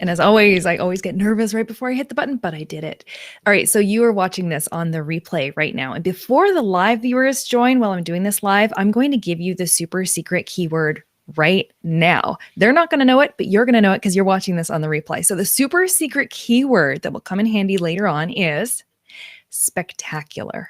And as always, I always get nervous right before I hit the button, but I did it. All right, so you are watching this on the replay right now. And before the live viewers join while I'm doing this live, I'm going to give you the super secret keyword right now. They're not going to know it, but you're going to know it because you're watching this on the replay. So the super secret keyword that will come in handy later on is spectacular.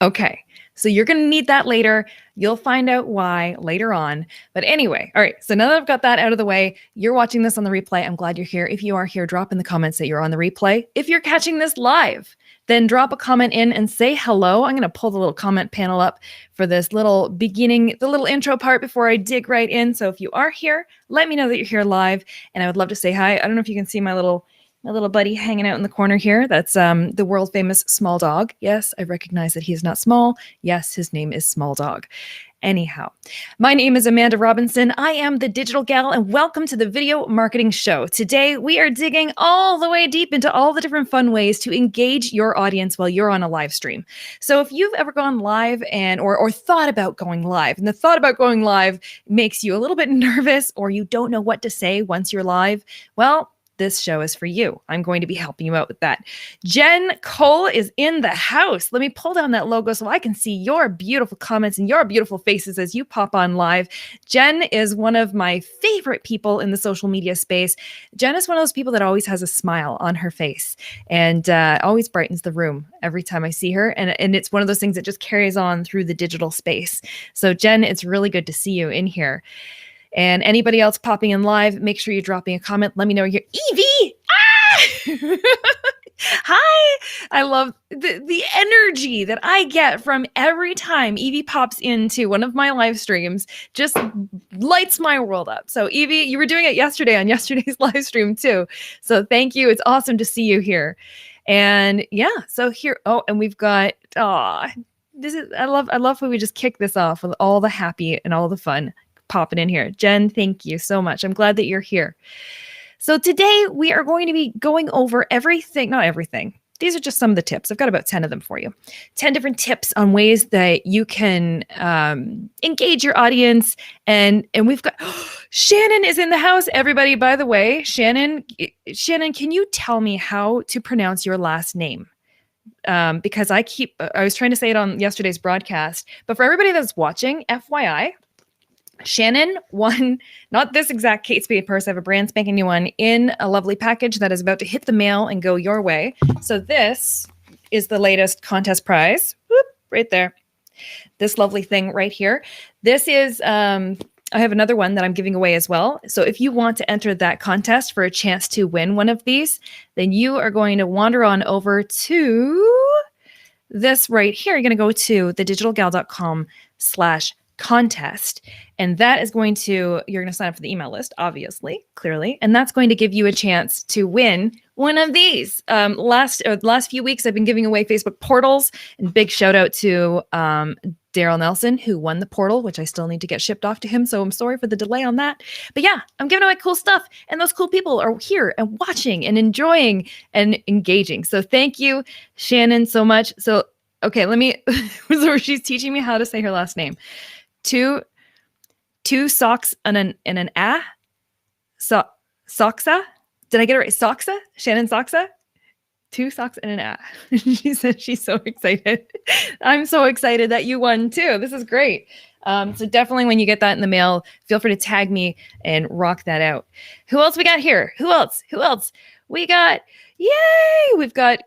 Okay, so you're going to need that later. You'll find out why later on. But anyway, all right, so now that I've got that out of the way, you're watching this on the replay. I'm glad you're here. If you are here, drop in the comments that you're on the replay. If you're catching this live, then drop a comment in and say hello. I'm going to pull the little comment panel up for this little beginning, the little intro part before I dig right in. So if you are here, let me know that you're here live, and I would love to say hi. I don't know if you can see my little buddy hanging out in the corner here. That's the world famous Small Dog. Yes, I recognize that he is not small. Yes, his name is Small Dog. Anyhow, my name is Amanda Robinson. I am the Digital Gal, and welcome to the Video Marketing Show. Today, we are digging all the way deep into all the different fun ways to engage your audience while you're on a live stream. So if you've ever gone live or thought about going live, and the thought about going live makes you a little bit nervous, or you don't know what to say once you're live, well, this show is for you. I'm going to be helping you out with that. Jen Cole is in the house. Let me pull down that logo so I can see your beautiful comments and your beautiful faces as you pop on live. Jen is one of my favorite people in the social media space. Jen is one of those people that always has a smile on her face and always brightens the room every time I see her. And it's one of those things that just carries on through the digital space. So Jen, it's really good to see you in here. And anybody else popping in live, make sure you're dropping a comment. Let me know you're Evie. Ah! Hi. I love the energy that I get from every time Evie pops into one of my live streams, just lights my world up. So Evie, you were doing it yesterday on yesterday's live stream too. So thank you. It's awesome to see you here. And yeah, so here, and we've got, I love when we just kick this off with all the happy and all the fun popping in here. Jen, thank you so much. I'm glad that you're here. So today we are going to be going over everything, not everything. These are just some of the tips. I've got about 10 of them for you. 10 different tips on ways that you can engage your audience. And we've got, Shannon is in the house, everybody. By the way, Shannon, can you tell me how to pronounce your last name? Because I was trying to say it on yesterday's broadcast, but for everybody that's watching, FYI, Shannon won, not this exact Kate Spade purse. I have a brand spanking new one in a lovely package that is about to hit the mail and go your way. So this is the latest contest prize. Whoop, right there. This lovely thing right here. This is, I have another one that I'm giving away as well. So if you want to enter that contest for a chance to win one of these, then you are going to wander on over to this right here. You're going to go to thedigitalgal.com/contest. And that is you're going to sign up for the email list, obviously, clearly. And that's going to give you a chance to win one of these. Last few weeks, I've been giving away Facebook portals, and big shout out to Daryl Nelson, who won the portal, which I still need to get shipped off to him. So I'm sorry for the delay on that. But yeah, I'm giving away cool stuff. And those cool people are here and watching and enjoying and engaging. So thank you, Shannon, so much. So, okay, so she's teaching me how to say her last name. Two socks and an ah? Soxa? Did I get it right? Soxa? Shannon Soxa? 2 socks and an ah. She said she's so excited. I'm so excited that you won too. This is great. So definitely when you get that in the mail, feel free to tag me and rock that out. Who else we got here? Who else? We got, yay! We've got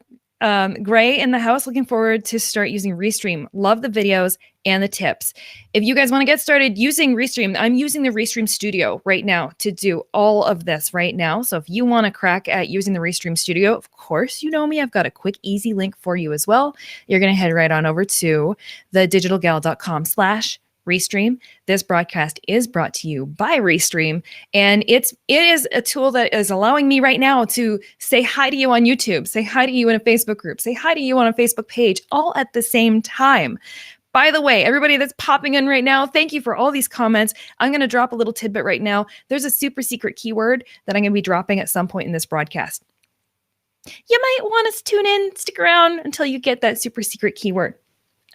Gray in the house. Looking forward to start using Restream. Love the videos and the tips. If you guys want to get started using Restream, I'm using the Restream Studio right now to do all of this right now. So if you want to crack at using the Restream Studio, of course, you know me, I've got a quick, easy link for you as well. You're going to head right on over to thedigitalgal.com/Restream. This broadcast is brought to you by Restream, and it is a tool that is allowing me right now to say hi to you on YouTube, say hi to you in a Facebook group, say hi to you on a Facebook page, all at the same time. By the way, everybody that's popping in right now, thank you for all these comments. I'm going to drop a little tidbit right now. There's a super secret keyword that I'm going to be dropping at some point in this broadcast. You might want to tune in, stick around until you get that super secret keyword.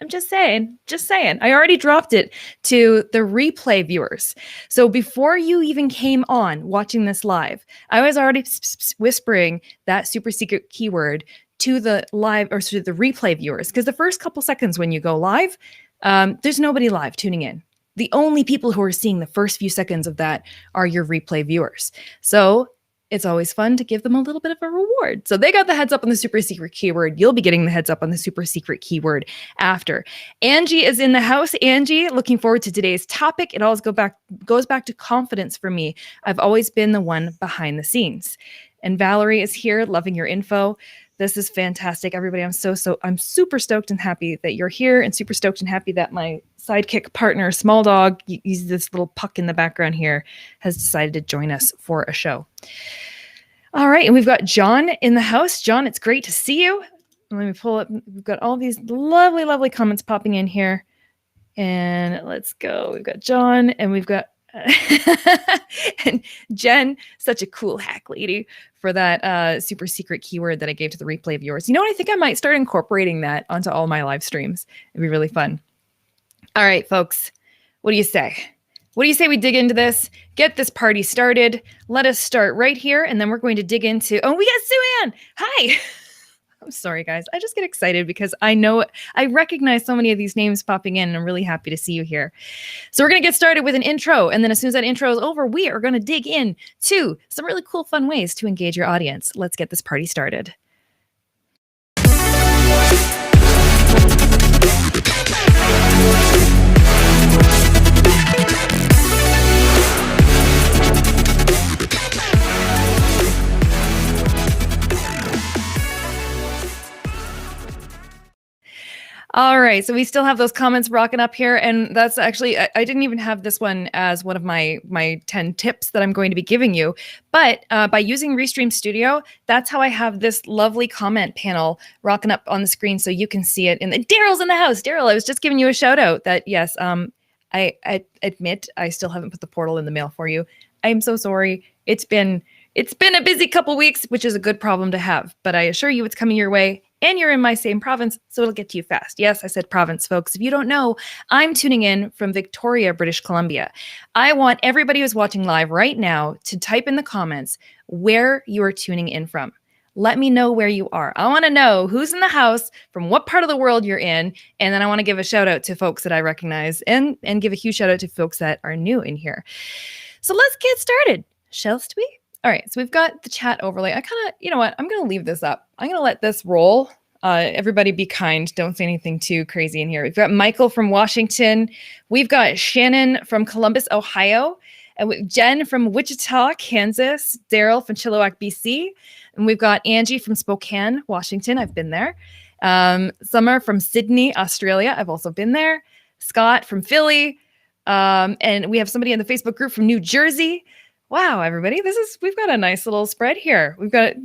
I'm just saying. I already dropped it to the replay viewers. So before you even came on watching this live, I was already whispering that super secret keyword to the live or to the replay viewers. Because the first couple seconds when you go live, there's nobody live tuning in. The only people who are seeing the first few seconds of that are your replay viewers. So it's always fun to give them a little bit of a reward. So they got the heads up on the super secret keyword. You'll be getting the heads up on the super secret keyword after. Angie is in the house. Angie, looking forward to today's topic. It always goes back to confidence for me. I've always been the one behind the scenes. And Valerie is here, loving your info. This is fantastic, everybody. I'm super stoked and happy that you're here, and super stoked and happy that my sidekick partner, Small Dog, he's this little puck in the background here, has decided to join us for a show. All right, and we've got John in the house. John, it's great to see you. Let me pull up. We've got all these lovely, lovely comments popping in here. And let's go. We've got John, and we've got and Jen, such a cool hack lady for that super secret keyword that I gave to the replay viewers. You know what? I think I might start incorporating that onto all my live streams. It'd be really fun. All right, folks, what do you say? What do you say we dig into this? Get this party started. Let us start right here, and then we're going to dig into... Oh, we got Sue Ann! Hi! I'm sorry, guys. I just get excited because I recognize so many of these names popping in, and I'm really happy to see you here. So we're going to get started with an intro, and then as soon as that intro is over, we are going to dig in to some really cool, fun ways to engage your audience. Let's get this party started. All right, so we still have those comments rocking up here, and that's actually, I didn't even have this one as one of my 10 tips that I'm going to be giving you, but by using Restream Studio, that's how I have this lovely comment panel rocking up on the screen so you can see it. And Daryl's in the house. Daryl, I was just giving you a shout out that yes, I admit I still haven't put the portal in the mail for you. I'm so sorry. It's been a busy couple weeks, which is a good problem to have, but I assure you it's coming your way. And you're in my same province, so it'll get to you fast. Yes, I said province, folks. If you don't know, I'm tuning in from Victoria, British Columbia. I want everybody who's watching live right now to type in the comments where you are tuning in from. Let me know where you are. I want to know who's in the house, from what part of the world you're in, and then I want to give a shout out to folks that I recognize and give a huge shout out to folks that are new in here. So let's get started, shall we? All right, so we've got the chat overlay. I kind of, you know what? I'm going to leave this up. I'm going to let this roll. Everybody be kind. Don't say anything too crazy in here. We've got Michael from Washington. We've got Shannon from Columbus, Ohio. And Jen from Wichita, Kansas. Daryl from Chilliwack, BC. And we've got Angie from Spokane, Washington. I've been there. Summer from Sydney, Australia. I've also been there. Scott from Philly. And we have somebody in the Facebook group from New Jersey. Wow, everybody, we've got a nice little spread here. We've got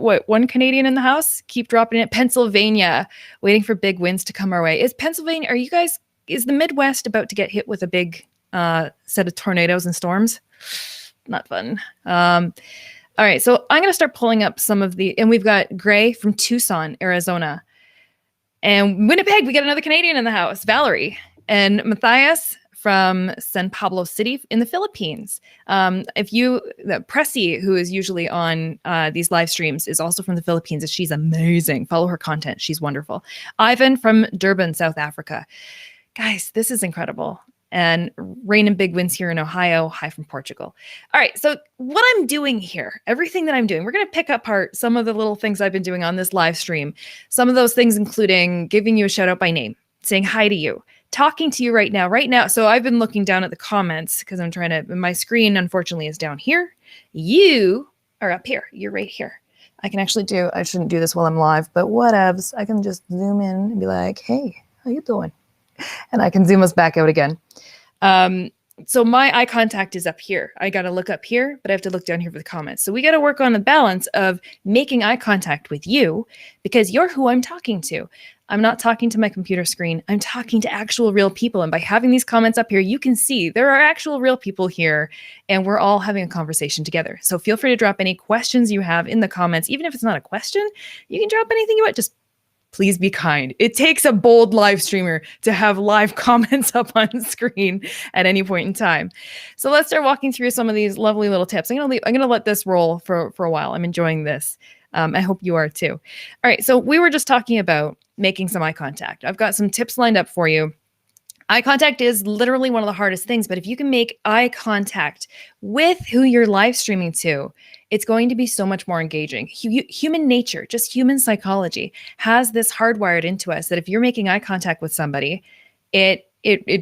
what, one Canadian in the house? Keep dropping it. Pennsylvania, waiting for big winds to come our way. Is the Midwest about to get hit with a big set of tornadoes and storms? Not fun. All right, so I'm going to start pulling up some of and we've got Gray from Tucson, Arizona. And Winnipeg, we got another Canadian in the house, Valerie. And Matthias from San Pablo City in the Philippines. Pressy, who is usually on these live streams, is also from the Philippines, and she's amazing. Follow her content. She's wonderful. Ivan from Durban, South Africa. Guys, this is incredible. And rain and big winds here in Ohio. Hi from Portugal. All right, so what I'm doing here, everything that I'm doing, we're going to pick apart some of the little things I've been doing on this live stream. Some of those things including giving you a shout out by name, saying hi to you, talking to you right now. So I've been looking down at the comments because I'm trying to, my screen unfortunately is down here. You are up here. You're right here. I shouldn't do this while I'm live, but whatevs. I can just zoom in and be like, hey, how you doing? And I can zoom us back out again. So my eye contact is up here. I got to look up here, but I have to look down here for the comments. So we got to work on the balance of making eye contact with you because you're who I'm talking to. I'm not talking to my computer screen. I'm talking to actual real people. And by having these comments up here, you can see there are actual real people here and we're all having a conversation together. So feel free to drop any questions you have in the comments. Even if it's not a question, you can drop anything you want. Just please be kind. It takes a bold live streamer to have live comments up on screen at any point in time. So let's start walking through some of these lovely little tips. I'm gonna let this roll for a while. I'm enjoying this. I hope you are too. All right, so we were just talking about making some eye contact. I've got some tips lined up for you. Eye contact is literally one of the hardest things, but if you can make eye contact with who you're live streaming to, it's going to be so much more engaging. Human nature, just human psychology, has this hardwired into us that if you're making eye contact with somebody, it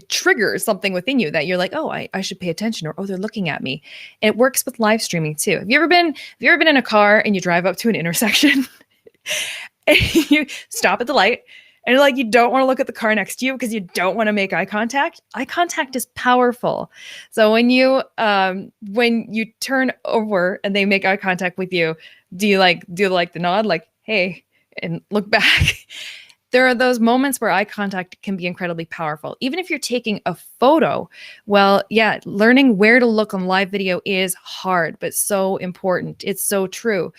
triggers something within you that you're like, oh, I should pay attention, or oh, they're looking at me. And it works with live streaming too. Have you ever been in a car and you drive up to an intersection and you stop at the light? And like, you don't want to look at the car next to you because you don't want to make eye contact. Eye contact is powerful. So when you turn over and they make eye contact with you, do you like the nod, like, hey, and look back? There are those moments where eye contact can be incredibly powerful. Even if you're taking a photo, well, yeah, learning where to look on live video is hard, but so important. It's so true.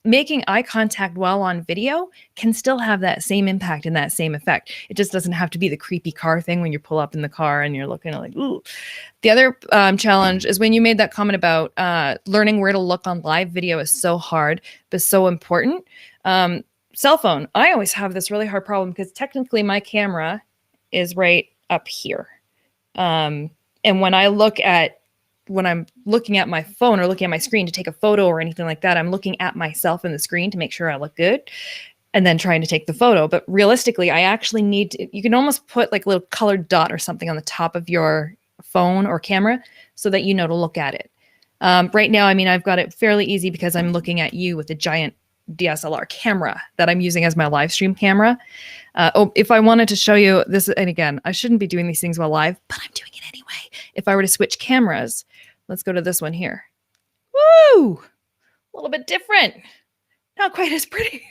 Making eye contact while on video can still have that same impact and that same effect. It just doesn't have to be the creepy car thing when you pull up in the car and you're looking like, ooh. The other challenge is when you made that comment about learning where to look on live video is so hard, but so important. Cell phone. I always have this really hard problem because technically my camera is right up here. And when I'm looking at my phone or looking at my screen to take a photo or anything like that, I'm looking at myself in the screen to make sure I look good and then trying to take the photo. But realistically, I actually you can almost put like a little colored dot or something on the top of your phone or camera so that you know to look at it. Right now, I mean, I've got it fairly easy because I'm looking at you with a giant DSLR camera that I'm using as my live stream camera. If I wanted to show you this, and again, I shouldn't be doing these things while live, but I'm doing it anyway. If I were to switch cameras, let's go to this one here. Woo! A little bit different. Not quite as pretty,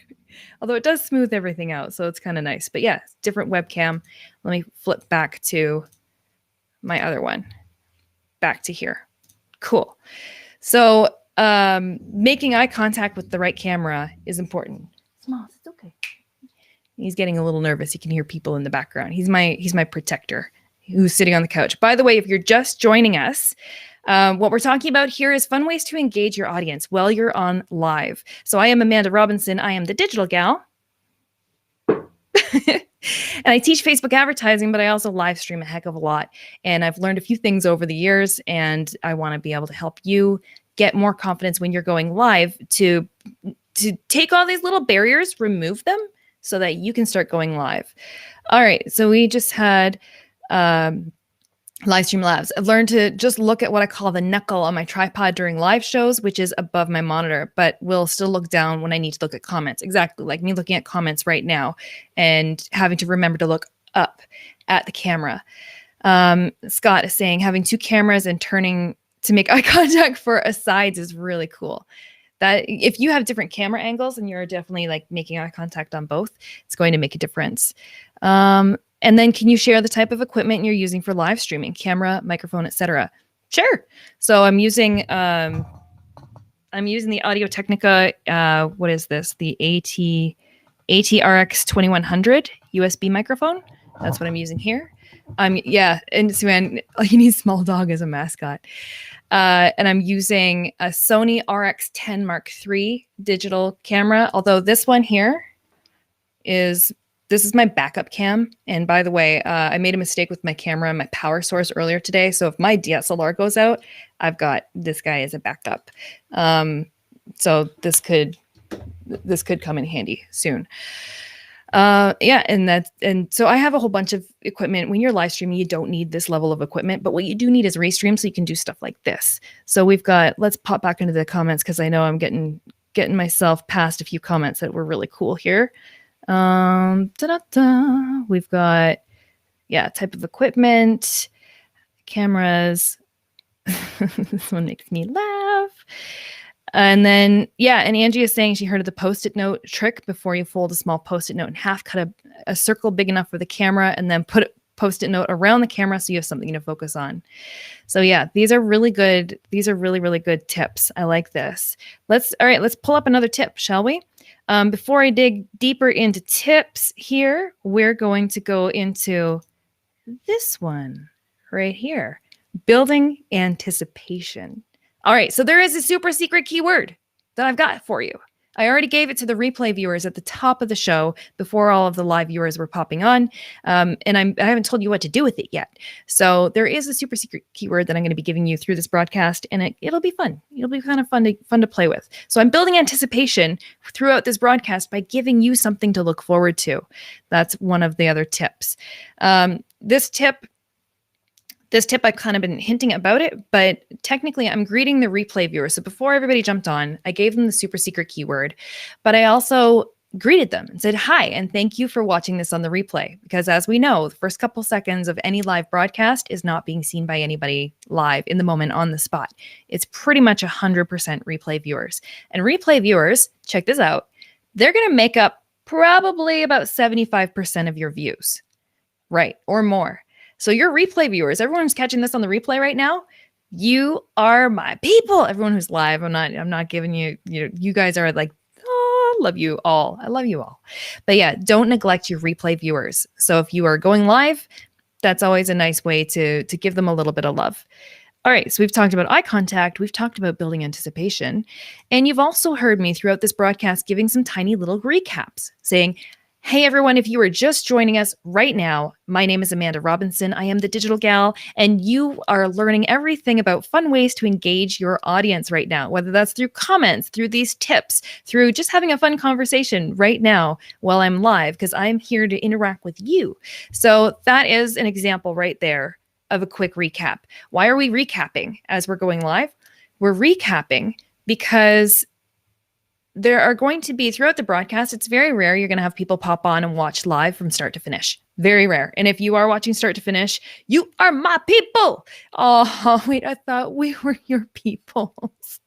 although it does smooth everything out, so it's kind of nice. But yeah, different webcam. Let me flip back to my other one. Back to here. Cool. So making eye contact with the right camera is important. Smalls, it's okay. He's getting a little nervous. You can hear people in the background. He's my protector who's sitting on the couch. By the way, if you're just joining us, what we're talking about here is fun ways to engage your audience while you're on live. So I am Amanda Robinson. I am the digital gal. And I teach Facebook advertising, but I also live stream a heck of a lot. And I've learned a few things over the years, and I want to be able to help you get more confidence when you're going live to take all these little barriers, remove them so that you can start going live. All right. So we just had Livestream Labs. I've learned to just look at what I call the knuckle on my tripod during live shows, which is above my monitor, but will still look down when I need to look at comments. Exactly like me looking at comments right now and having to remember to look up at the camera. Scott is saying having two cameras and turning to make eye contact for asides is really cool. That if you have different camera angles and you're definitely like making eye contact on both, it's going to make a difference. And then can you share the type of equipment you're using for live streaming, camera, microphone, etc.? Sure. So I'm using the Audio-Technica, what is this? The ATRX 2100 USB microphone. That's what I'm using here. Yeah, and so man, you need small dog as a mascot. And I'm using a Sony RX10 Mark III digital camera, although this one here is my backup cam. And by the way, I made a mistake with my camera and my power source earlier today. So if my DSLR goes out, I've got this guy as a backup. So this could come in handy soon. Yeah, and so I have a whole bunch of equipment. When you're live streaming, you don't need this level of equipment, but what you do need is Restream so you can do stuff like this. So let's pop back into the comments because I know I'm getting myself past a few comments that were really cool here. We've got, type of equipment, cameras. This one makes me laugh. And then, and Angie is saying she heard of the Post-it note trick. Before you fold a small Post-it note in half, cut a circle big enough for the camera, and then put Post-it note around the camera so you have something to focus on. So yeah, these are really good. These are really, really good tips. I like this. Let's pull up another tip, shall we? Before I dig deeper into tips here, we're going to go into this one right here. Building anticipation. All right, so there is a super secret keyword that I've got for you. I already gave it to the replay viewers at the top of the show before all of the live viewers were popping on. And I haven't told you what to do with it yet. So there is a super secret keyword that I'm going to be giving you through this broadcast, and it'll be fun. It'll be kind of fun to play with. So I'm building anticipation throughout this broadcast by giving you something to look forward to. That's one of the other tips. This tip, I've kind of been hinting about it, but technically I'm greeting the replay viewers. So before everybody jumped on, I gave them the super secret keyword, but I also greeted them and said, hi, and thank you for watching this on the replay. Because as we know, the first couple seconds of any live broadcast is not being seen by anybody live in the moment on the spot. It's pretty much 100% replay viewers. And replay viewers, check this out, they're going to make up probably about 75% of your views, right? Or more. So your replay viewers, everyone who's catching this on the replay right now, you are my people. Everyone who's live, I'm not giving you, you guys are like, oh, I love you all. I love you all. But yeah, don't neglect your replay viewers. So if you are going live, that's always a nice way to give them a little bit of love. All right, so we've talked about eye contact. We've talked about building anticipation. And you've also heard me throughout this broadcast giving some tiny little recaps saying, hey everyone, if you are just joining us right now, my name is Amanda Robinson. I am the Digital Gal, and you are learning everything about fun ways to engage your audience right now, whether that's through comments, through these tips, through just having a fun conversation right now while I'm live, because I'm here to interact with you. So that is an example right there of a quick recap. Why are we recapping as we're going live? We're recapping because there are going to be, throughout the broadcast, it's very rare you're going to have people pop on and watch live from start to finish. Very rare. And if you are watching start to finish, you are my people. Oh, wait, I thought we were your peoples.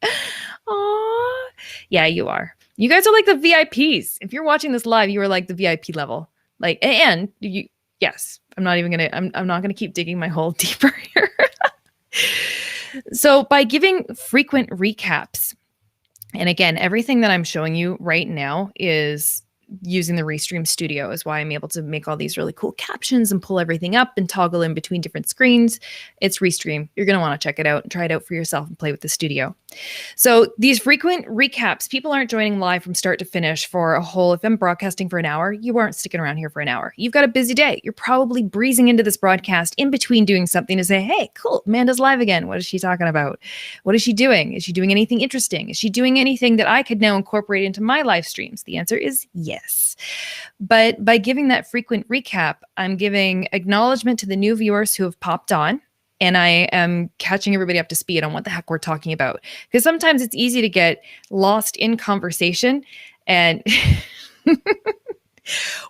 Oh, yeah, you are. You guys are like the VIPs. If you're watching this live, you are like the VIP level. Like, and you, yes, I'm not going to keep digging my hole deeper here. So by giving frequent recaps, and again, everything that I'm showing you right now is using the Restream Studio, is why I'm able to make all these really cool captions and pull everything up and toggle in between different screens. It's Restream. You're going to want to check it out and try it out for yourself and play with the studio. So these frequent recaps, people aren't joining live from start to finish for a whole, if I'm broadcasting for an hour, you aren't sticking around here for an hour. You've got a busy day. You're probably breezing into this broadcast in between doing something to say, hey, cool, Amanda's live again. What is she talking about? What is she doing? Is she doing anything interesting? Is she doing anything that I could now incorporate into my live streams? The answer is yes. But by giving that frequent recap, I'm giving acknowledgement to the new viewers who have popped on. And I am catching everybody up to speed on what the heck we're talking about. Because sometimes it's easy to get lost in conversation and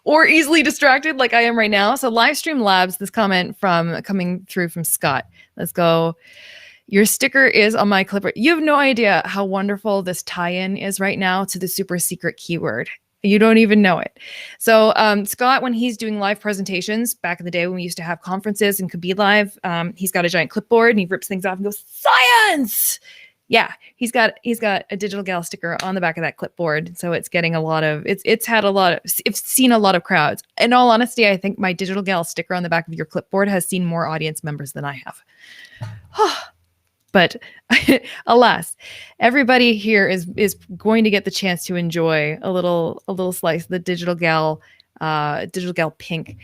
or easily distracted like I am right now. So Livestream Labs, this comment coming through from Scott. Let's go. Your sticker is on my clipboard. You have no idea how wonderful this tie-in is right now to the super secret keyword. You don't even know it. So Scott, when he's doing live presentations, back in the day when we used to have conferences and could be live, he's got a giant clipboard and he rips things off and goes, science! Yeah, he's got a Digital Gal sticker on the back of that clipboard. So it's getting a lot of, it's seen a lot of crowds. In all honesty, I think my Digital Gal sticker on the back of your clipboard has seen more audience members than I have. But alas, everybody here is going to get the chance to enjoy a little slice of the Digital Gal pink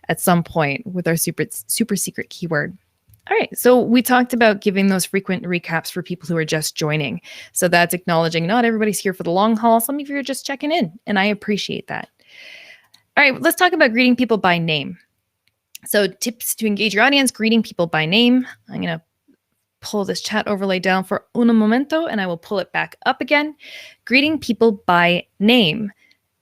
at some point with our super secret keyword. All right, so we talked about giving those frequent recaps for people who are just joining. So that's acknowledging not everybody's here for the long haul. Some of you are just checking in, and I appreciate that. All right, let's talk about greeting people by name. So tips to engage your audience, greeting people by name. I'm going to pull this chat overlay down for un momento, and I will pull it back up again. Greeting people by name,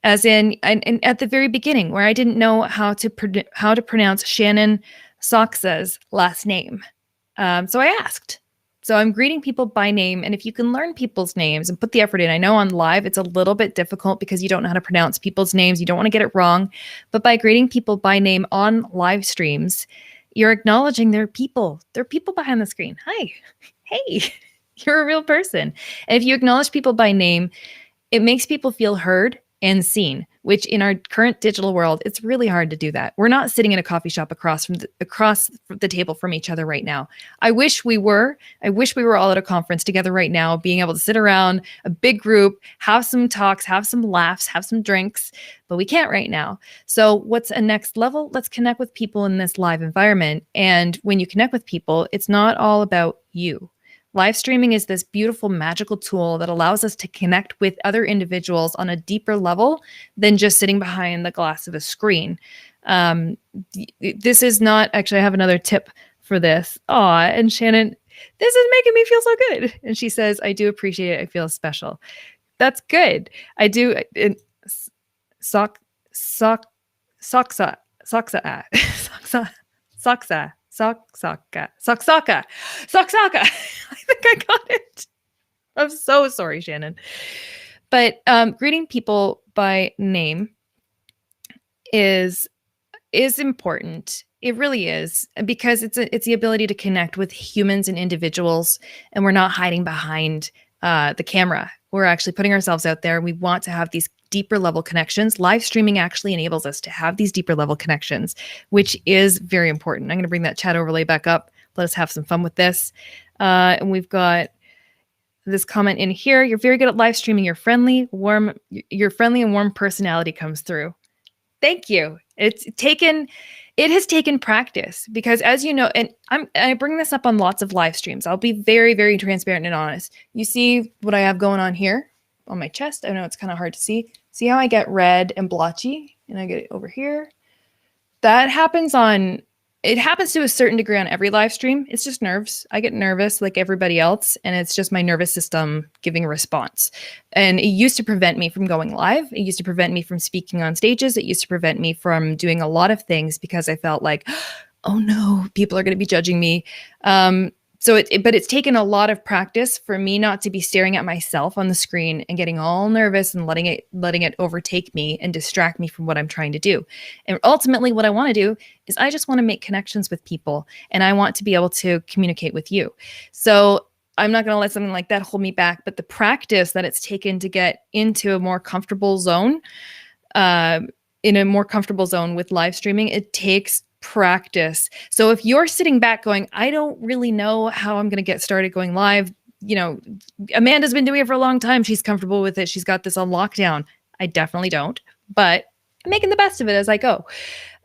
as in and at the very beginning, where I didn't know how to pronounce Shannon Soxa's last name. So I asked, So I'm greeting people by name. And if you can learn people's names and put the effort in, I know on live it's a little bit difficult because you don't know how to pronounce people's names. You don't want to get it wrong. But by greeting people by name on live streams, you're acknowledging they're people. They're people behind the screen. Hi. Hey, you're a real person. And if you acknowledge people by name, it makes people feel heard and seen, which in our current digital world, it's really hard to do that. We're not sitting in a coffee shop across the table from each other right now. I wish we were. I wish we were all at a conference together right now, being able to sit around a big group, have some talks, have some laughs, have some drinks, but we can't right now. So what's a next level? Let's connect with people in this live environment. And when you connect with people, it's not all about you. Live streaming is this beautiful, magical tool that allows us to connect with other individuals on a deeper level than just sitting behind the glass of a screen. This is not, actually, I have another tip for this. Aw, and Shannon, this is making me feel so good. And she says, I do appreciate it. I feel special. That's good. I do. Socksa. Socksaka. I think I got it. I'm so sorry, Shannon. But greeting people by name is important. It really is, because it's the ability to connect with humans and individuals, and we're not hiding behind the camera. We're actually putting ourselves out there. We want to have these deeper level connections. Live streaming actually enables us to have these deeper level connections, which is very important. I'm going to bring that chat overlay back up. Let us have some fun with this. And we've got this comment in here. You're very good at live streaming. Your friendly and warm personality comes through. Thank you. It has taken practice, because, as you know, and I bring this up on lots of live streams. I'll be very, very transparent and honest. You see what I have going on here on my chest? I know it's kind of hard to see. See how I get red and blotchy, and I get it over here? That happens it happens to a certain degree on every live stream. It's just nerves. I get nervous like everybody else, and it's just my nervous system giving a response. And it used to prevent me from going live. It used to prevent me from speaking on stages. It used to prevent me from doing a lot of things, because I felt like, oh no, people are going to be judging me. But it's taken a lot of practice for me not to be staring at myself on the screen and getting all nervous and letting it overtake me and distract me from what I'm trying to do. And ultimately, what I want to do is I just want to make connections with people, and I want to be able to communicate with you. So I'm not going to let something like that hold me back. But the practice that it's taken to get into a more comfortable zone, with live streaming, it takes practice. So if you're sitting back going, I don't really know how I'm going to get started going live, Amanda's been doing it for a long time. She's comfortable with it. She's got this on lockdown. I definitely don't, but I'm making the best of it as I go.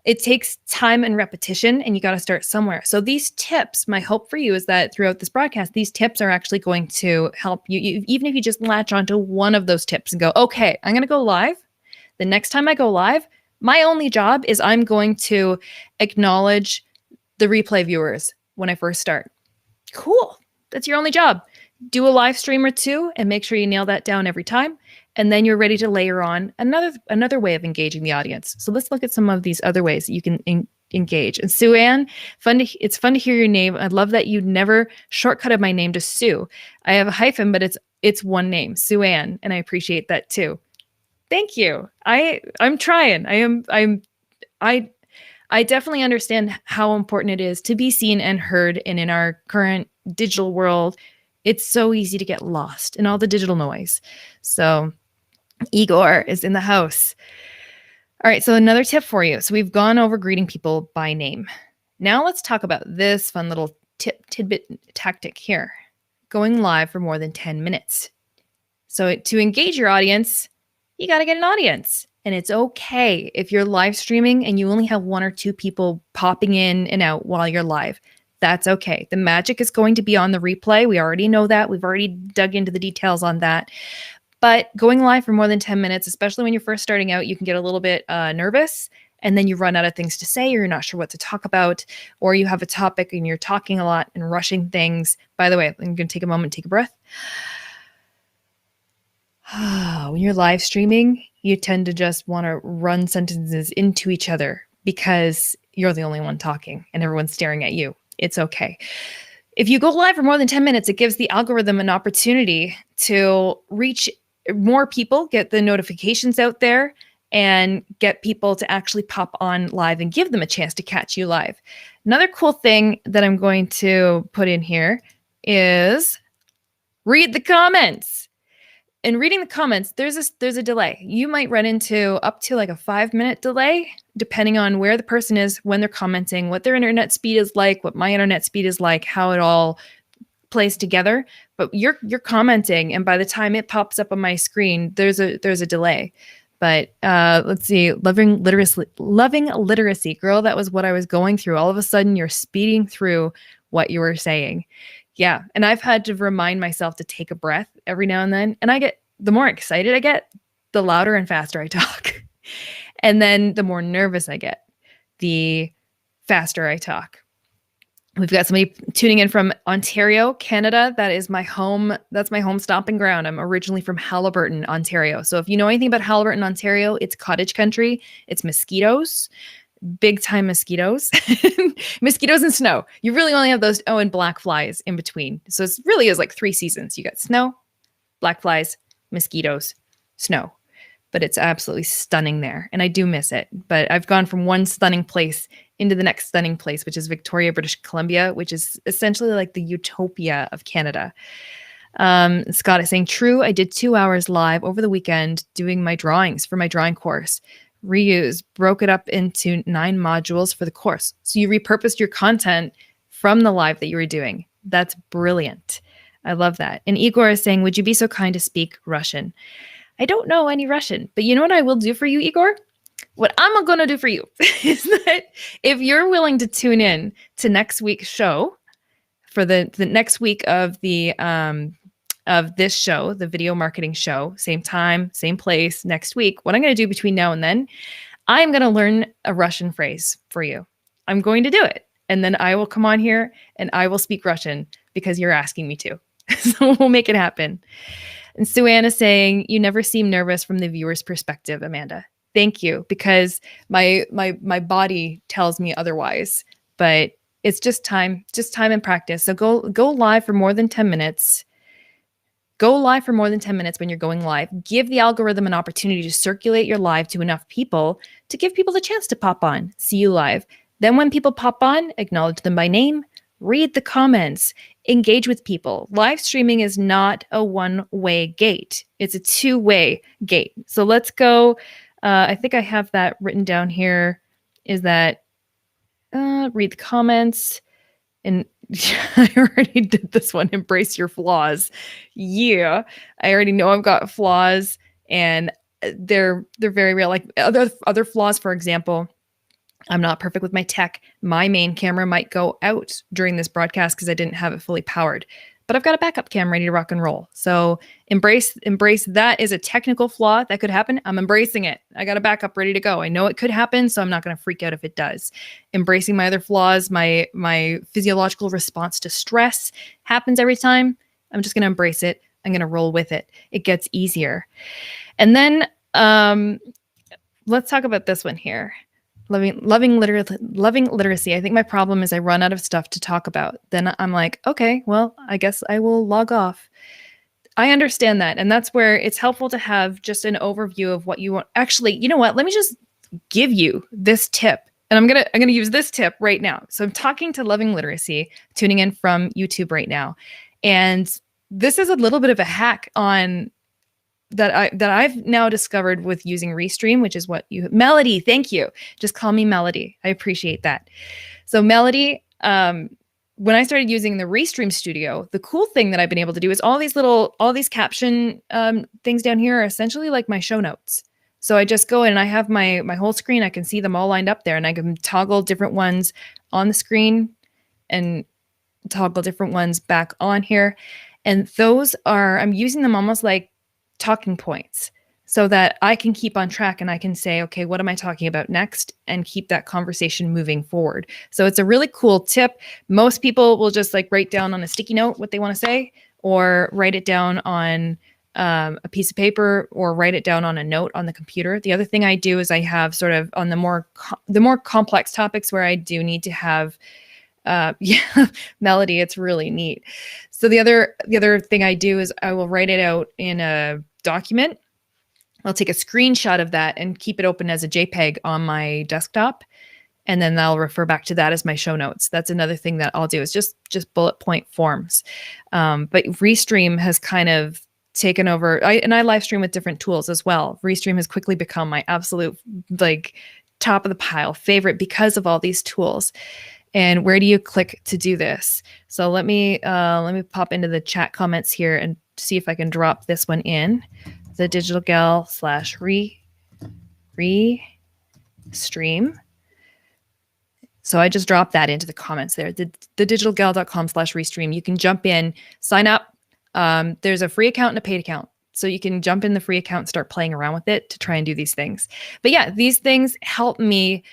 It takes time and repetition, and you got to start somewhere. So these tips, my hope for you is that throughout this broadcast, these tips are actually going to help you, even if you just latch onto one of those tips and go, okay, I'm going to go live. The next time I go live, my only job is I'm going to acknowledge the replay viewers when I first start. Cool. That's your only job. Do a live stream or two and make sure you nail that down every time. And then you're ready to layer on another way of engaging the audience. So let's look at some of these other ways that you can engage. And Sue Ann, it's fun to hear your name. I love that you never shortcutted my name to Sue. I have a hyphen, but it's one name, Sue Ann, and I appreciate that too. Thank you. I'm trying. I definitely understand how important it is to be seen and heard. And in our current digital world, it's so easy to get lost in all the digital noise. So Igor is in the house. All right. So another tip for you. So we've gone over greeting people by name. Now let's talk about this fun little tidbit tactic here. Going live for more than 10 minutes. So to engage your audience, you got to get an audience. And it's okay if you're live streaming and you only have one or two people popping in and out while you're live. That's okay. The magic is going to be on the replay. We already know that. We've already dug into the details on that. But going live for more than 10 minutes, especially when you're first starting out, you can get a little bit nervous, and then you run out of things to say, or you're not sure what to talk about, or you have a topic and you're talking a lot and rushing things. By the way, I'm going to take a moment, take a breath. When you're live streaming, you tend to just want to run sentences into each other because you're the only one talking and everyone's staring at you. It's okay. If you go live for more than 10 minutes, it gives the algorithm an opportunity to reach more people, get the notifications out there, and get people to actually pop on live and give them a chance to catch you live. Another cool thing that I'm going to put in here is read the comments. In reading the comments, there's a delay. You might run into up to like a 5-minute delay, depending on where the person is, when they're commenting, what their internet speed is like, what my internet speed is like, how it all plays together. But you're commenting, and by the time it pops up on my screen, there's a delay. But let's see, loving literacy, girl. That was what I was going through. All of a sudden, you're speeding through what you were saying. Yeah, and I've had to remind myself to take a breath every now and then. And the more excited I get, the louder and faster I talk. And then the more nervous I get, the faster I talk. We've got somebody tuning in from Ontario, Canada. That's my home stomping ground. I'm originally from Haliburton, Ontario. So if you know anything about Haliburton, Ontario, it's cottage country. It's mosquitoes, big time mosquitoes, mosquitoes and snow. You really only have those, and black flies in between. So it really is like 3 seasons. You got snow, black flies, mosquitoes, snow. But it's absolutely stunning there. And I do miss it. But I've gone from one stunning place into the next stunning place, which is Victoria, British Columbia, which is essentially like the utopia of Canada. Scott is saying, true, I did 2 hours live over the weekend doing my drawings for my drawing course. Reuse, broke it up into 9 modules for the course. So you repurposed your content from the live that you were doing. That's brilliant. I love that. And Igor is saying, would you be so kind to speak Russian? I don't know any Russian, but you know what I will do for you, Igor? What I'm going to do for you is that if you're willing to tune in to next week's show, for the next week of this show, the video marketing show, same time, same place, next week, what I'm going to do between now and then, I'm going to learn a Russian phrase for you. I'm going to do it. And then I will come on here and I will speak Russian because you're asking me to. So we'll make it happen. And Sue-Ann is saying, you never seem nervous from the viewer's perspective, Amanda. Thank you, because my body tells me otherwise. But it's just time and practice. So go live for more than 10 minutes. Go live for more than 10 minutes when you're going live. Give the algorithm an opportunity to circulate your live to enough people to give people the chance to pop on, see you live. Then when people pop on, acknowledge them by name, read the comments, engage with people. Live streaming is not a one-way gate. It's a two-way gate. So let's go. I think I have that written down here. Is that read the comments. And I already did this one. Embrace your flaws. Yeah, I already know I've got flaws, and they're very real. Like other flaws, for example, I'm not perfect with my tech. My main camera might go out during this broadcast because I didn't have it fully powered, but I've got a backup cam ready to rock and roll. So embrace that is a technical flaw that could happen. I'm embracing it. I got a backup ready to go. I know it could happen, so I'm not going to freak out if it does. Embracing my other flaws, my physiological response to stress happens every time. I'm just going to embrace it. I'm going to roll with it. It gets easier. And then let's talk about this one here. Loving literacy. I think my problem is I run out of stuff to talk about. Then I'm like, okay, well, I guess I will log off. I understand that. And that's where it's helpful to have just an overview of what you want. Actually, you know what? Let me just give you this tip. And I'm going to use this tip right now. So I'm talking to Loving Literacy, tuning in from YouTube right now. And this is a little bit of a hack on that I've now discovered with using Restream, which is what Melody, thank you. Just call me Melody. I appreciate that. So Melody, when I started using the Restream Studio, the cool thing that I've been able to do is all these caption things down here are essentially like my show notes. So I just go in and I have my whole screen. I can see them all lined up there, and I can toggle different ones on the screen and toggle different ones back on here. And I'm using them almost like talking points so that I can keep on track and I can say, okay, what am I talking about next? And keep that conversation moving forward. So it's a really cool tip. Most people will just like write down on a sticky note what they want to say, or write it down on a piece of paper, or write it down on a note on the computer. The other thing I do is I have sort of on the more complex topics where I do need to have Yeah, Melody, it's really neat. So the other thing I do is I will write it out in a document. I'll take a screenshot of that and keep it open as a JPEG on my desktop. And then I'll refer back to that as my show notes. That's another thing that I'll do is just bullet point forms. But Restream has kind of taken over. I live stream with different tools as well. Restream has quickly become my absolute like top of the pile favorite because of all these tools. And where do you click to do this? So let me pop into the chat comments here and see if I can drop this one in. The Digital Gal / Restream. So I just dropped that into the comments there. The digitalgal.com/restream. You can jump in, sign up. There's a free account and a paid account. So you can jump in the free account and start playing around with it to try and do these things. But yeah, these things help me.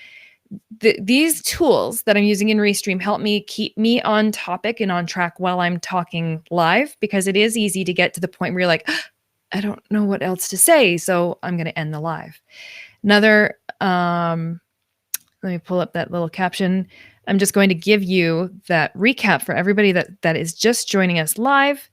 These tools that I'm using in Restream help me keep me on topic and on track while I'm talking live, because it is easy to get to the point where you're like, I don't know what else to say, so I'm going to end the live. Another, let me pull up that little caption. I'm just going to give you that recap for everybody that is just joining us live.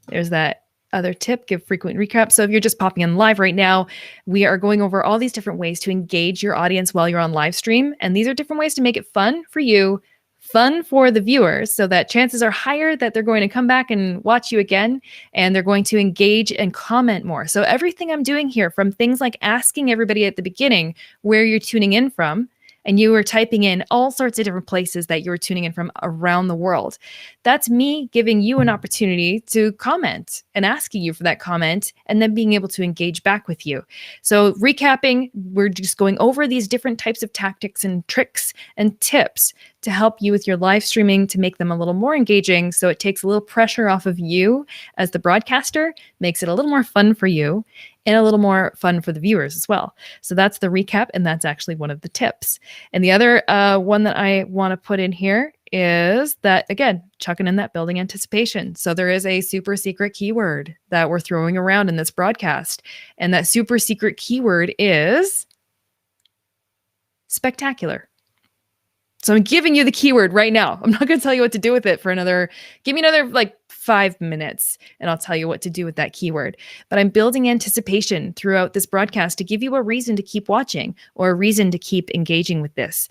There's that other tip, give frequent recaps. So if you're just popping in live right now, we are going over all these different ways to engage your audience while you're on live stream. And these are different ways to make it fun for you, fun for the viewers, so that chances are higher that they're going to come back and watch you again, and they're going to engage and comment more. So everything I'm doing here, from things like asking everybody at the beginning where you're tuning in from, and you were typing in all sorts of different places that you were tuning in from around the world. That's me giving you an opportunity to comment and asking you for that comment, and then being able to engage back with you. So recapping, we're just going over these different types of tactics and tricks and tips to help you with your live streaming, to make them a little more engaging, so it takes a little pressure off of you as the broadcaster, makes it a little more fun for you, and a little more fun for the viewers as well. So that's the recap, and that's actually one of the tips. And the other one that I want to put in here is that, again, chucking in that building anticipation. So there is a super secret keyword that we're throwing around in this broadcast, and that super secret keyword is spectacular. So I'm giving you the keyword right now. I'm not going to tell you what to do with it for give me another like 5 minutes, and I'll tell you what to do with that keyword. But I'm building anticipation throughout this broadcast to give you a reason to keep watching, or a reason to keep engaging with this.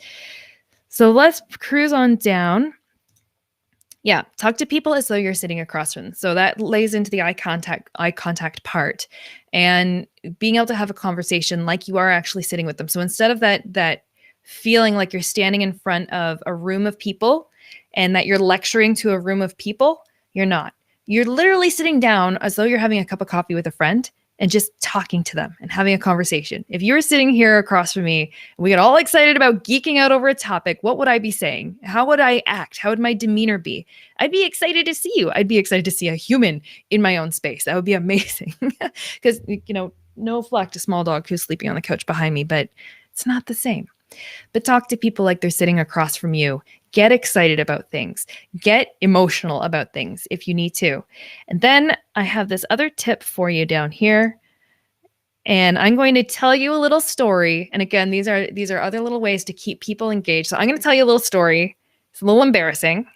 So let's cruise on down. Yeah, talk to people as though you're sitting across from them. So that lays into the eye contact part, and being able to have a conversation like you are actually sitting with them. So instead of that feeling like you're standing in front of a room of people and that you're lecturing to a room of people, you're not. You're literally sitting down as though you're having a cup of coffee with a friend and just talking to them and having a conversation. If you were sitting here across from me and we get all excited about geeking out over a topic, what would I be saying? How would I act? How would my demeanor be? I'd be excited to see you. I'd be excited to see a human in my own space. That would be amazing. Because, no flack to small dog who's sleeping on the couch behind me, but it's not the same. But talk to people like they're sitting across from you. Get excited about things. Get emotional about things if you need to. And then I have this other tip for you down here. And I'm going to tell you a little story. And again, these are other little ways to keep people engaged. So I'm going to tell you a little story. It's a little embarrassing,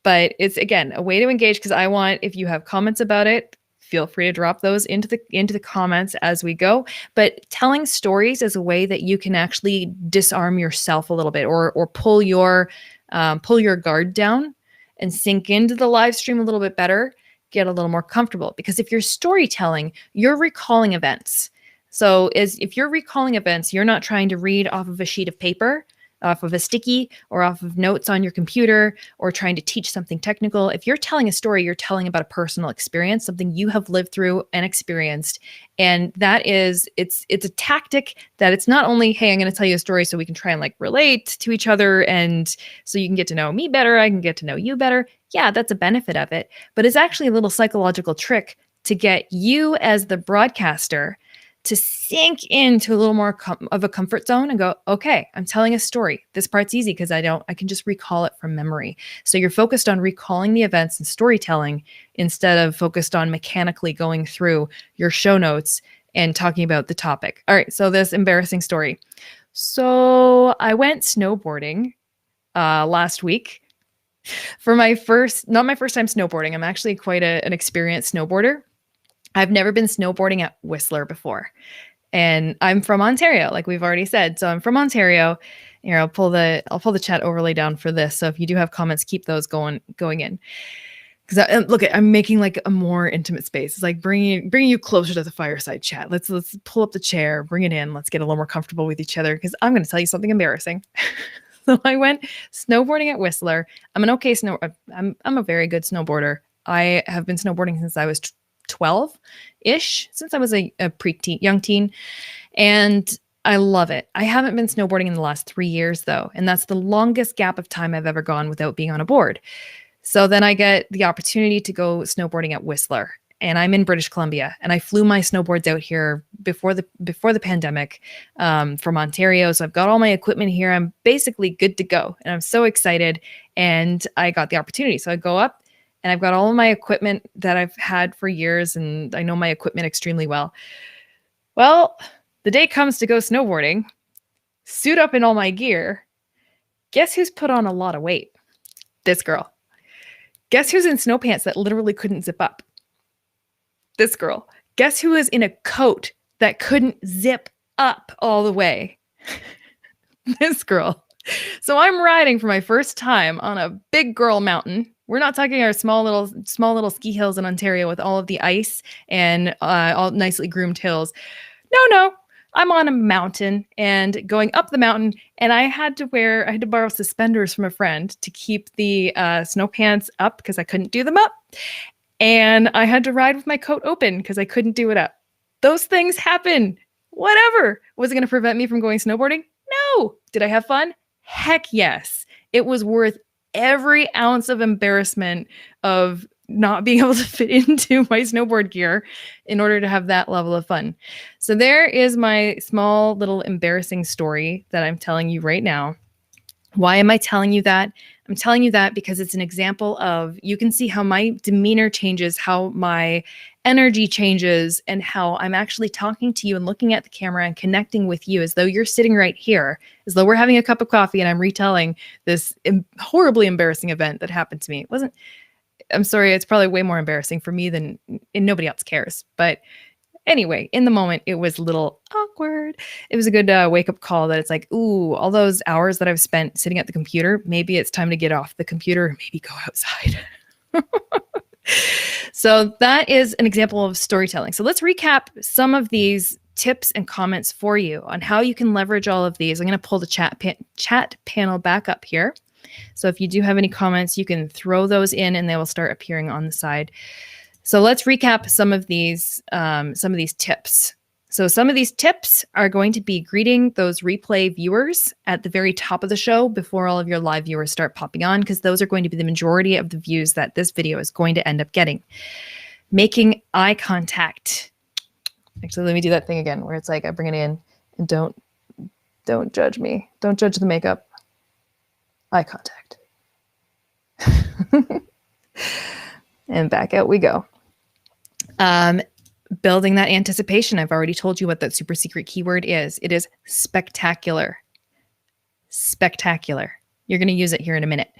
but it's, again, a way to engage, because I want, if you have comments about it, feel free to drop those into the comments as we go. But telling stories is a way that you can actually disarm yourself a little bit, or pull your guard down and sink into the live stream a little bit better, get a little more comfortable. Because if you're storytelling, you're recalling events. So if you're recalling events, you're not trying to read off of a sheet of paper, off of a sticky, or off of notes on your computer, or trying to teach something technical. If you're telling a story, you're telling about a personal experience, something you have lived through and experienced. And that is, it's a tactic that it's not only, hey, I'm going to tell you a story so we can try and relate to each other, and so you can get to know me better, I can get to know you better. Yeah, that's a benefit of it. But it's actually a little psychological trick to get you as the broadcaster to sink into a little more of a comfort zone and go, okay, I'm telling a story. This part's easy because I can just recall it from memory. So you're focused on recalling the events and storytelling instead of focused on mechanically going through your show notes and talking about the topic. All right, so this embarrassing story. So I went snowboarding last week. For my first, not my first time snowboarding, I'm actually quite an experienced snowboarder. I've never been snowboarding at Whistler before. And I'm from Ontario, like we've already said. So I'm from Ontario. Here, I'll pull the chat overlay down for this. So if you do have comments, keep those going in. Because look, I'm making like a more intimate space. It's like bringing you closer to the fireside chat. Let's pull up the chair, bring it in. Let's get a little more comfortable with each other. Because I'm going to tell you something embarrassing. So I went snowboarding at Whistler. I'm an okay I'm a very good snowboarder. I have been snowboarding since I was 12-ish, since I was a young teen, and I love it. I haven't been snowboarding in the last 3 years though, and that's the longest gap of time I've ever gone without being on a board. So then I get the opportunity to go snowboarding at Whistler, and I'm in British Columbia, and I flew my snowboards out here before the pandemic from Ontario. So I've got all my equipment here. I'm basically good to go, and I'm so excited. And I got the opportunity, so I go up, and I've got all of my equipment that I've had for years, and I know my equipment extremely well. Well, the day comes to go snowboarding, suit up in all my gear. Guess who's put on a lot of weight? This girl. Guess who's in snow pants that literally couldn't zip up? This girl. Guess who is in a coat that couldn't zip up all the way? This girl. So I'm riding for my first time on a big girl mountain. We're not talking our small little ski hills in Ontario with all of the ice and all nicely groomed hills. No. I'm on a mountain and going up the mountain, and I had to borrow suspenders from a friend to keep the snow pants up because I couldn't do them up. And I had to ride with my coat open because I couldn't do it up. Those things happen. Whatever. Was it going to prevent me from going snowboarding? No. Did I have fun? Heck yes. It was worth every ounce of embarrassment of not being able to fit into my snowboard gear in order to have that level of fun. So there is my small little embarrassing story that I'm telling you right now. Why am I telling you that? I'm telling you that because it's an example of, you can see how my demeanor changes, how my energy changes, and how I'm actually talking to you and looking at the camera and connecting with you as though you're sitting right here, as though we're having a cup of coffee and I'm retelling this horribly embarrassing event that happened to me. I'm sorry, it's probably way more embarrassing for me than, and nobody else cares. But anyway, in the moment, it was a little awkward. It was a good wake-up call that it's like, ooh, all those hours that I've spent sitting at the computer, maybe it's time to get off the computer and maybe go outside. So that is an example of storytelling. So let's recap some of these tips and comments for you on how you can leverage all of these. I'm going to pull the chat panel back up here. So if you do have any comments, you can throw those in and they will start appearing on the side. So let's recap some of these tips. So some of these tips are going to be greeting those replay viewers at the very top of the show before all of your live viewers start popping on, because those are going to be the majority of the views that this video is going to end up getting. Making eye contact. Actually, let me do that thing again where it's like I bring it in and don't judge me. Don't judge the makeup. Eye contact. And back out we go. Building that anticipation. I've already told you what that super secret keyword is. It is spectacular. Spectacular. You're going to use it here in a minute.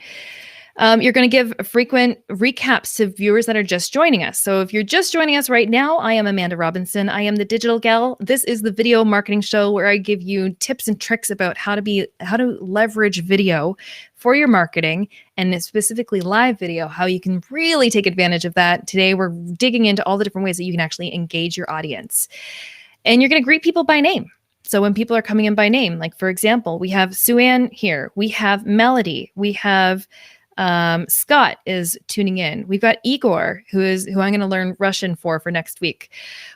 You're going to give frequent recaps to viewers that are just joining us. So if you're just joining us right now, I am Amanda Robinson. I am the Digital Gal. This is the video marketing show where I give you tips and tricks about how to leverage video for your marketing, and specifically live video, how you can really take advantage of that. Today, we're digging into all the different ways that you can actually engage your audience. And you're going to greet people by name. So when people are coming in by name, like for example, we have Sue-Ann here. We have Melody. We have Scott is tuning in. We've got Igor, who I'm going to learn Russian for next week.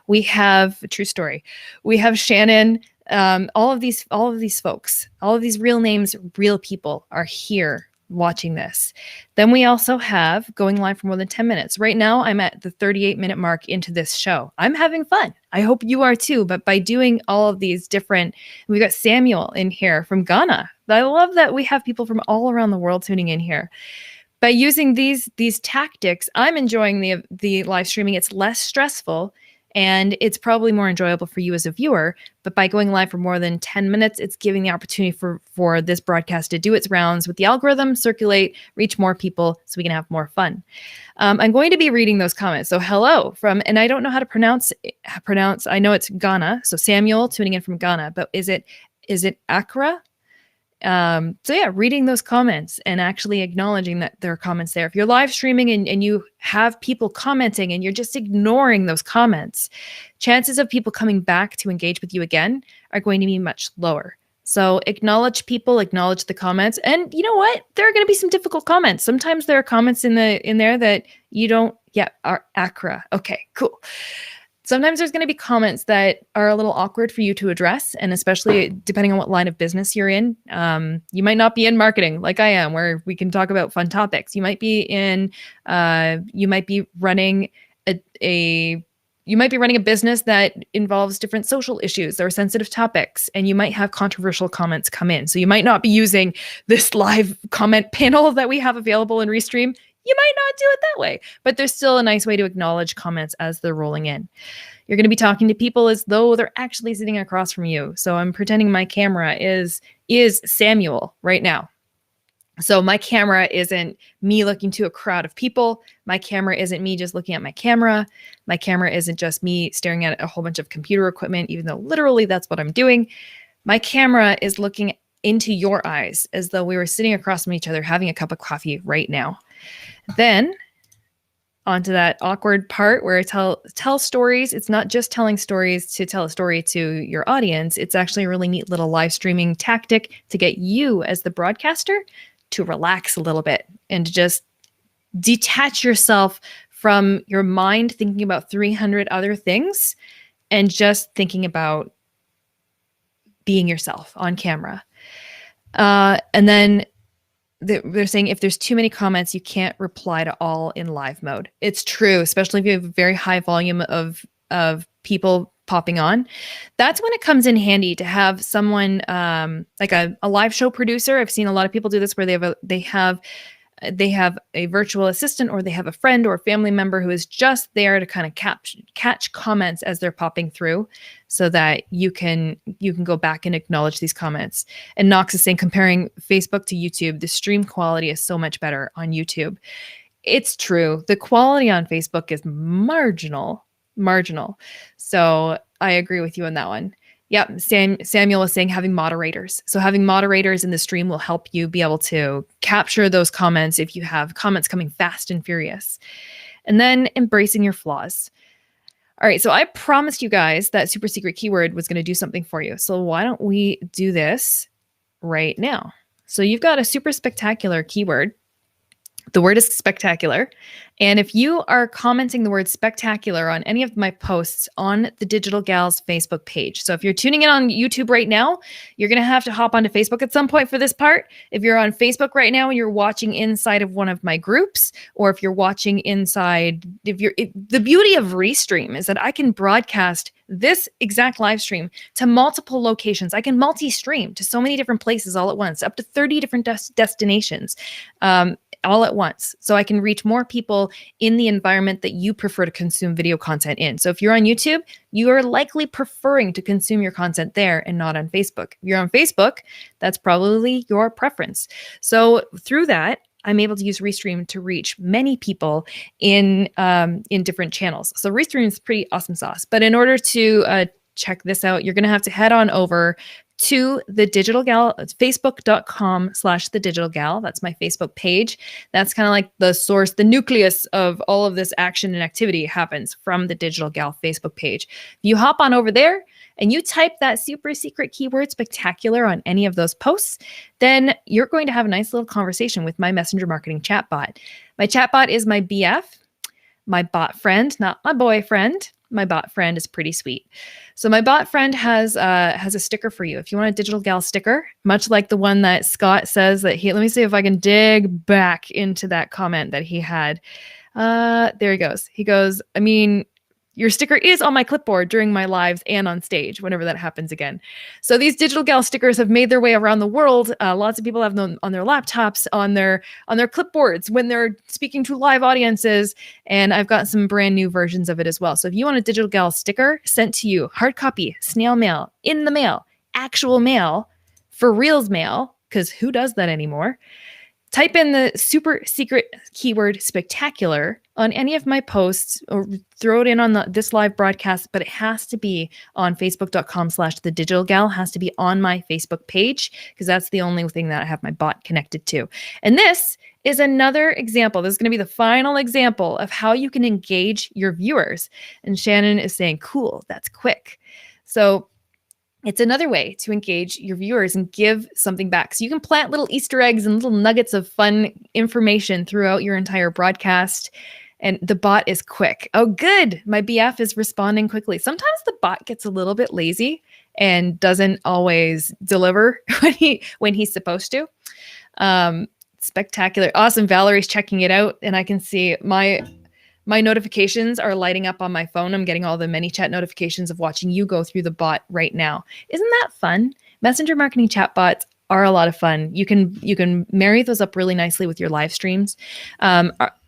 We have a true story. We have Shannon. All of these folks, all of these real names, real people are here watching this. Then we also have going live for more than 10 minutes. Right now, I'm at the 38-minute mark into this show. I'm having fun. I hope you are too. But by doing all of these different, we've got Samuel in here from Ghana. I love that we have people from all around the world tuning in here. By using these tactics, I'm enjoying the live streaming. It's less stressful, And it's probably more enjoyable for you as a viewer. But by going live for more than 10 minutes, it's giving the opportunity for this broadcast to do its rounds with the algorithm, circulate, reach more people so we can have more fun. I'm going to be reading those comments. So hello from, and I don't know how to pronounce, I know it's Ghana. So Samuel tuning in from Ghana, but is it Accra? So yeah, reading those comments and actually acknowledging that there are comments there. If you're live streaming and you have people commenting and you're just ignoring those comments, chances of people coming back to engage with you again are going to be much lower. So acknowledge people, acknowledge the comments. And you know what? There are going to be some difficult comments. Sometimes there are comments in there that you don't, are Accra. Okay, cool. Sometimes there's going to be comments that are a little awkward for you to address. And especially depending on what line of business you're in, you might not be in marketing like I am, where we can talk about fun topics. You might be running a business that involves different social issues or sensitive topics, and you might have controversial comments come in. So you might not be using this live comment panel that we have available in Restream. You might not do it that way, but there's still a nice way to acknowledge comments as they're rolling in. You're going to be talking to people as though they're actually sitting across from you. So I'm pretending my camera is Samuel right now. So my camera isn't me looking to a crowd of people. My camera isn't me just looking at my camera. My camera isn't just me staring at a whole bunch of computer equipment, even though literally that's what I'm doing. My camera is looking into your eyes as though we were sitting across from each other having a cup of coffee right now. Then onto that awkward part where I tell stories. It's not just telling stories to tell a story to your audience. It's actually a really neat little live streaming tactic to get you as the broadcaster to relax a little bit and to just detach yourself from your mind thinking about 300 other things and just thinking about being yourself on camera. And then they're saying if there's too many comments, you can't reply to all in live mode. It's true, especially if you have a very high volume of people popping on. That's when it comes in handy to have someone like a live show producer. I've seen a lot of people do this where they have a virtual assistant, or they have a friend or a family member who is just there to kind of catch comments as they're popping through, so that you can go back and acknowledge these comments. And Knox is saying, comparing Facebook to YouTube, the stream quality is so much better on YouTube. It's true. The quality on Facebook is marginal. So I agree with you on that one. Yep. Samuel was saying having moderators. So having moderators in the stream will help you be able to capture those comments if you have comments coming fast and furious. And then embracing your flaws. All right. So I promised you guys that super secret keyword was going to do something for you. So why don't we do this right now? So you've got a super spectacular keyword. The word is spectacular. And if you are commenting the word spectacular on any of my posts on the Digital Gals Facebook page. So if you're tuning in on YouTube right now, you're going to have to hop onto Facebook at some point for this part. If you're on Facebook right now and you're watching inside of one of my groups, or if you're watching inside, the beauty of Restream is that I can broadcast this exact live stream to multiple locations. I can multi-stream to so many different places all at once, up to 30 different destinations. All at once. So I can reach more people in the environment that you prefer to consume video content in. So if you're on YouTube, you are likely preferring to consume your content there and not on Facebook. If you're on Facebook, that's probably your preference. So through that, I'm able to use Restream to reach many people in different channels. So Restream is pretty awesome sauce. But in order to check this out, you're going to have to head on over to the Digital Gal. It's facebook.com/the Digital Gal. That's my Facebook page. That's kind of like the source, the nucleus of all of this action and activity happens from the Digital Gal Facebook page. If you hop on over there and you type that super secret keyword spectacular on any of those posts, then you're going to have a nice little conversation with my messenger marketing chatbot. My chatbot is my BF, my bot friend, not my boyfriend. My bot friend is pretty sweet. So my bot friend has a sticker for you. If you want a Digital Gal sticker, much like the one that Scott says that let me see if I can dig back into that comment that he had. There he goes. He goes, I mean, your sticker is on my clipboard during my lives and on stage whenever that happens again. So these digital gal stickers have made their way around the world. Lots of people have them on their laptops, on their clipboards when they're speaking to live audiences. And I've got some brand new versions of it as well. So if you want a digital gal sticker sent to you, hard copy, snail mail, in the mail, actual mail, for reals mail, because who does that anymore? Type in the super secret keyword spectacular on any of my posts or throw it in on this live broadcast, but it has to be on facebook.com/thedigitalgal, has to be on my Facebook page because that's the only thing that I have my bot connected to. And this is another example. This is going to be the final example of how you can engage your viewers. And Shannon is saying, cool, that's quick. So it's another way to engage your viewers and give something back. So you can plant little Easter eggs and little nuggets of fun information throughout your entire broadcast. And the bot is quick. Oh, good. My BF is responding quickly. Sometimes the bot gets a little bit lazy and doesn't always deliver when he's supposed to. Spectacular. Awesome. Valerie's checking it out. And I can see my notifications are lighting up on my phone. I'm getting all the ManyChat notifications of watching you go through the bot right now. Isn't that fun? Messenger marketing chat bots are a lot of fun. You can marry those up really nicely with your live streams.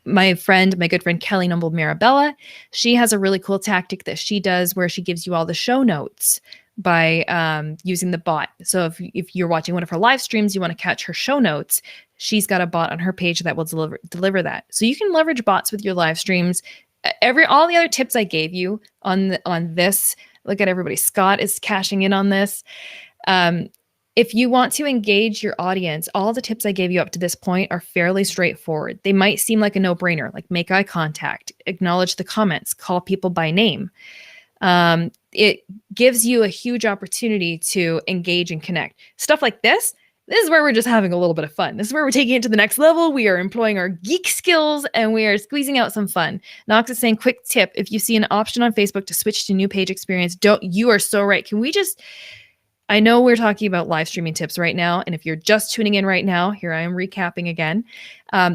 My good friend Kelly Noble Mirabella, she has a really cool tactic that she does where she gives you all the show notes by using the bot. So if you're watching one of her live streams, you want to catch her show notes, she's got a bot on her page that will deliver that. So you can leverage bots with your live streams. All the other tips I gave you on this, look at everybody. Scott is cashing in on this. If you want to engage your audience, all the tips I gave you up to this point are fairly straightforward. They might seem like a no-brainer, like make eye contact, acknowledge the comments, call people by name. It gives you a huge opportunity to engage and connect. Stuff like this is where we're just having a little bit of fun. This is where we're taking it to the next level. We are employing our geek skills and we are squeezing out some fun. Knox is saying, quick tip, if you see an option on Facebook to switch to new page experience, you are so right. I know we're talking about live streaming tips right now. And if you're just tuning in right now, here I am recapping again.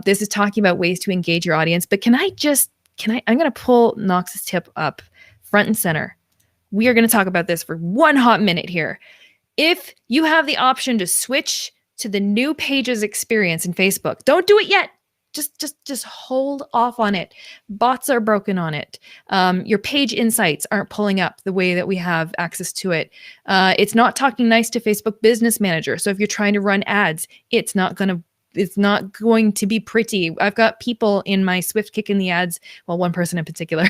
This is talking about ways to engage your audience, but I'm going to pull Knox's tip up front and center. We are going to talk about this for one hot minute here. If you have the option to switch to the new pages experience in Facebook, don't do it yet. Just hold off on it. Bots are broken on it. Your page insights aren't pulling up the way that we have access to it. It's not talking nice to Facebook Business Manager. So if you're trying to run ads, it's not going to be pretty. I've got people in my Swift Kick in the Ads, well, one person in particular,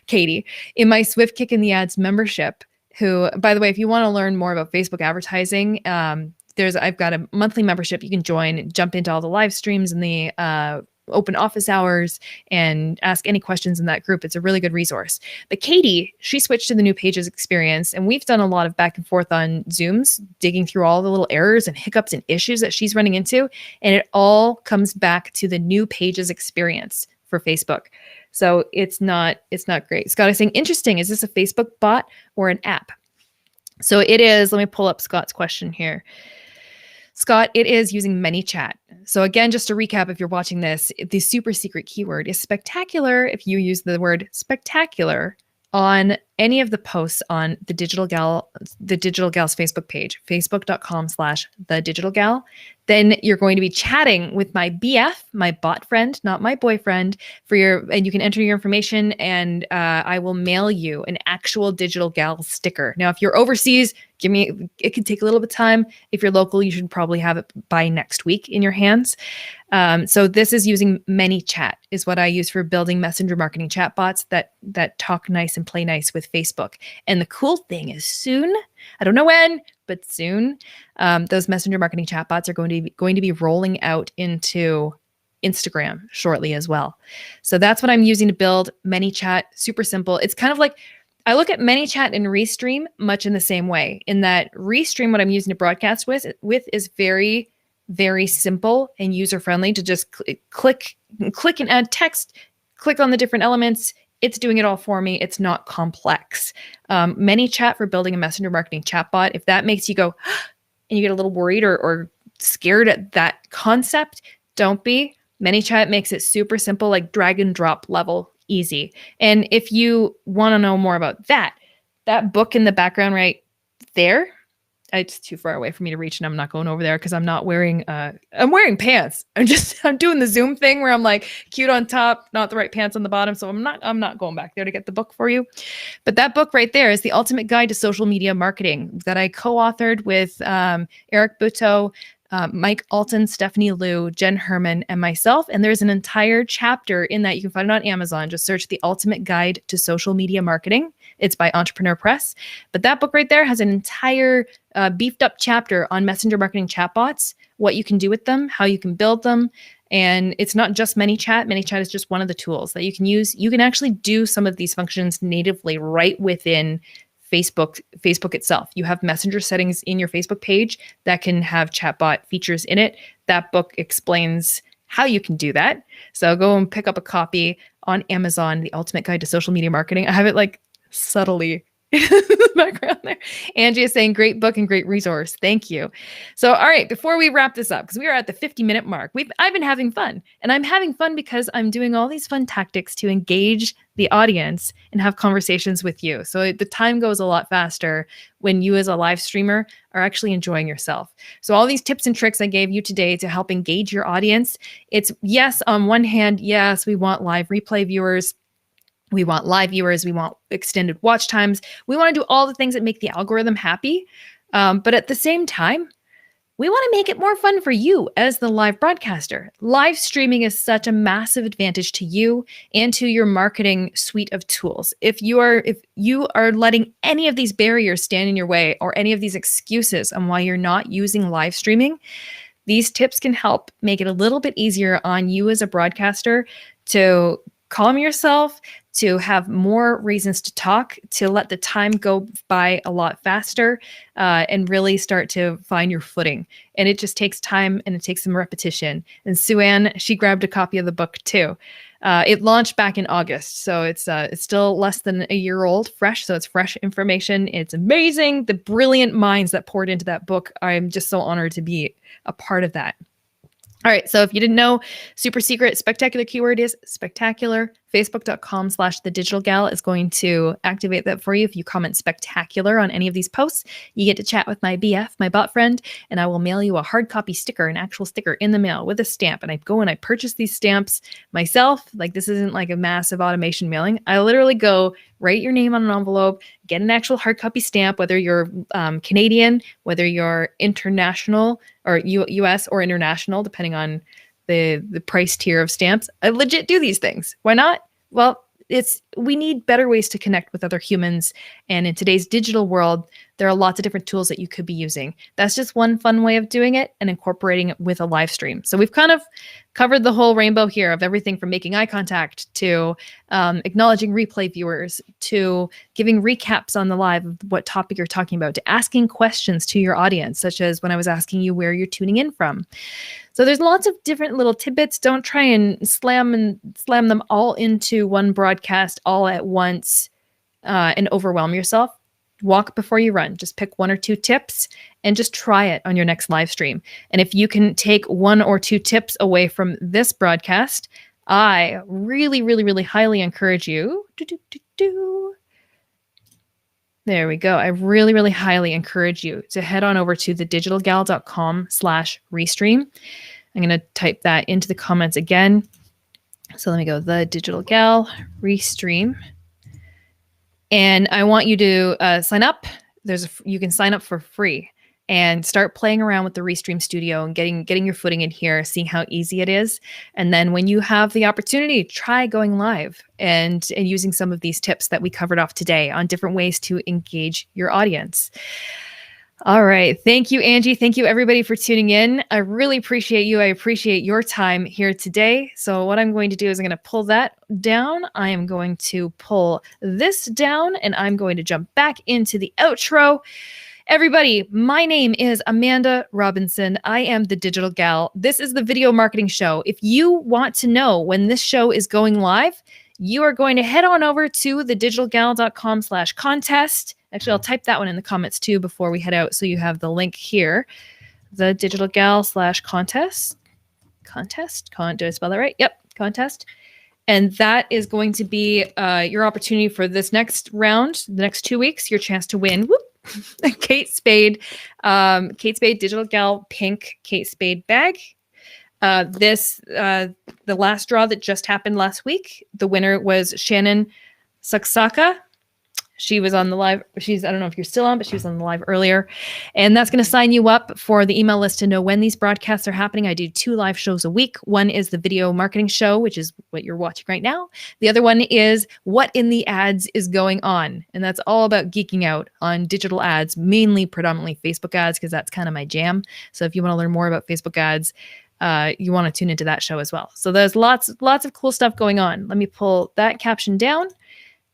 Katie, in my Swift Kick in the Ads membership, who, by the way, if you want to learn more about Facebook advertising, I've got a monthly membership you can join, jump into all the live streams and the open office hours and ask any questions in that group. It's a really good resource. But Katie, she switched to the new pages experience, and we've done a lot of back and forth on Zooms, digging through all the little errors and hiccups and issues that she's running into. And it all comes back to the new pages experience for Facebook. So it's not great. Scott is saying, interesting. Is this a Facebook bot or an app? So it is. Let me pull up Scott's question here. Scott, it is using ManyChat. So again, just to recap, if you're watching this, the super secret keyword is spectacular. If you use the word spectacular on any of the posts on the Digital Gal's Facebook page, facebook.com/thedigitalgal, then you're going to be chatting with my BF, my bot friend, not my boyfriend, and you can enter your information and I will mail you an actual Digital Gal sticker. Now, if you're overseas, it could take a little bit of time. If you're local, you should probably have it by next week in your hands. So this is using ManyChat is what I use for building messenger marketing chatbots that talk nice and play nice with Facebook. And the cool thing is soon, I don't know when, but soon, those messenger marketing chatbots are going to be rolling out into Instagram shortly as well. So that's what I'm using to build ManyChat. Super simple. It's kind of like, I look at ManyChat and Restream much in the same way, in that Restream, what I'm using to broadcast with is very, very simple and user-friendly to just click and add text, click on the different elements. It's doing it all for me. It's not complex. ManyChat for building a messenger marketing chatbot, if that makes you go, and you get a little worried or scared at that concept, don't be. ManyChat makes it super simple, like drag and drop level, easy. And if you want to know more about that, that book in the background right there, it's too far away for me to reach, and I'm not going over there because I'm not wearing I'm wearing pants. I'm doing the Zoom thing where I'm like cute on top, not the right pants on the bottom. So I'm not going back there to get the book for you. But that book right there is The Ultimate Guide to Social Media Marketing that I co-authored with Eric Buteau, Mike Alton, Stephanie Liu, Jen Herman, and myself. And there's an entire chapter in that. You can find it on Amazon. Just search The Ultimate Guide to Social Media Marketing. It's by Entrepreneur Press. But that book right there has an entire beefed up chapter on messenger marketing chatbots, what you can do with them, how you can build them. And it's not just ManyChat. ManyChat is just one of the tools that you can use. You can actually do some of these functions natively right within Facebook itself. You have messenger settings in your Facebook page that can have chatbot features in it. That book explains how you can do that. So go and pick up a copy on Amazon, The Ultimate Guide to Social Media Marketing. I have it like subtly in the background there. Angie is saying great book and great resource. Thank you. So, all right, before we wrap this up, because we are at the 50-minute mark, I've been having fun. And I'm having fun because I'm doing all these fun tactics to engage the audience and have conversations with you. So the time goes a lot faster when you as a live streamer are actually enjoying yourself. So all these tips and tricks I gave you today to help engage your audience, it's yes, on one hand, yes, we want live replay viewers. We want live viewers. We want extended watch times. We want to do all the things that make the algorithm happy. But at the same time, we want to make it more fun for you as the live broadcaster. Live streaming is such a massive advantage to you and to your marketing suite of tools. If you are letting any of these barriers stand in your way or any of these excuses on why you're not using live streaming, these tips can help make it a little bit easier on you as a broadcaster to calm yourself, to have more reasons to talk, to let the time go by a lot faster, and really start to find your footing. And it just takes time and it takes some repetition. And Sue Ann, she grabbed a copy of the book too. It launched back in August, so it's still less than a year old, fresh. So it's fresh information. It's amazing. The brilliant minds that poured into that book. I'm just so honored to be a part of that. All right. So if you didn't know, super secret spectacular keyword is spectacular. Facebook.com/thedigitalgal is going to activate that for you. If you comment spectacular on any of these posts, you get to chat with my BF, my bot friend, and I will mail you a hard copy sticker, an actual sticker in the mail with a stamp. And I go and I purchase these stamps myself. Like this isn't like a massive automation mailing. I literally go write your name on an envelope, get an actual hard copy stamp, whether you're Canadian, whether you're international or US or international, depending on the price tier of stamps. I legit do these things. Why not? Well, we need better ways to connect with other humans. And in today's digital world, there are lots of different tools that you could be using. That's just one fun way of doing it and incorporating it with a live stream. So we've kind of covered the whole rainbow here of everything from making eye contact to acknowledging replay viewers to giving recaps on the live of what topic you're talking about to asking questions to your audience, such as when I was asking you where you're tuning in from. So there's lots of different little tidbits. Don't try and slam them all into one broadcast all at once and overwhelm yourself. Walk before you run. Just pick one or two tips and just try it on your next live stream. And if you can take one or two tips away from this broadcast, I really, really, really highly encourage you. There we go. I really, really highly encourage you to head on over to thedigitalgal.com/restream. I'm going to type that into the comments again. So let me go, The Digital Gal Restream. And I want you to sign up. You can sign up for free and start playing around with the Restream Studio and getting your footing in here, seeing how easy it is. And then when you have the opportunity, try going live and using some of these tips that we covered off today on different ways to engage your audience. All right. Thank you, Angie. Thank you, everybody, for tuning in. I really appreciate you. I appreciate your time here today. So what I'm going to do is I'm going to pull that down. I am going to pull this down, and I'm going to jump back into the outro. Everybody, my name is Amanda Robinson. I am the Digital Gal. This is the Video Marketing Show. If you want to know when this show is going live, you are going to head on over to thedigitalgal.com/contest. Actually, I'll type that one in the comments too before we head out, so you have the link here. Thedigitalgal/contest. Contest? Did I spell that right? Yep, contest. And that is going to be your opportunity for this next round, the next 2 weeks, your chance to win. Whoop. Kate Spade Digital Gal Pink Kate Spade bag. The last draw that just happened last week, the winner was Shannon Saksaka. She was on the live. I don't know if you're still on, but she was on the live earlier. And that's going to sign you up for the email list to know when these broadcasts are happening. I do 2 live shows a week. One is the video marketing show, which is what you're watching right now. The other one is what in the ads is going on. And that's all about geeking out on digital ads, mainly predominantly Facebook ads, because that's kind of my jam. So if you want to learn more about Facebook ads, you want to tune into that show as well. So there's lots of cool stuff going on. Let me pull that caption down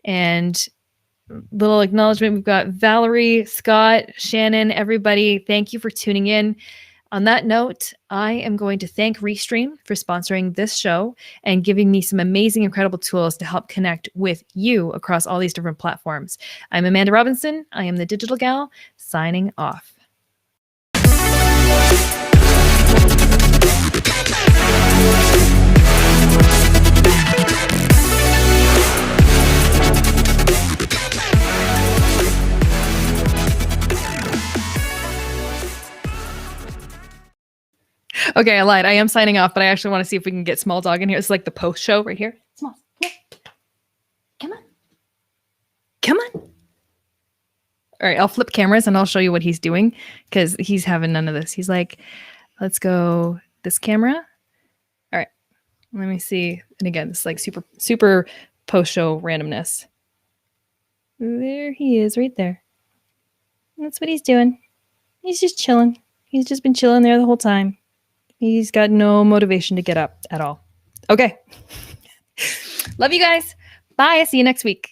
and little acknowledgement. We've got Valerie, Scott, Shannon, everybody. Thank you for tuning in. On that note, I am going to thank Restream for sponsoring this show and giving me some amazing, incredible tools to help connect with you across all these different platforms. I'm Amanda Robinson. I am the Digital Gal, signing off. Okay, I lied. I am signing off, but I actually want to see if we can get Small Dog in here. It's like the post show right here. Small, come on. Come on. All right, I'll flip cameras and I'll show you what he's doing because he's having none of this. He's like, let's go this camera. All right, let me see. And again, it's like super post show randomness. There he is right there. That's what he's doing. He's just chilling. He's just been chilling there the whole time. He's got no motivation to get up at all. Okay. Love you guys. Bye. See you next week.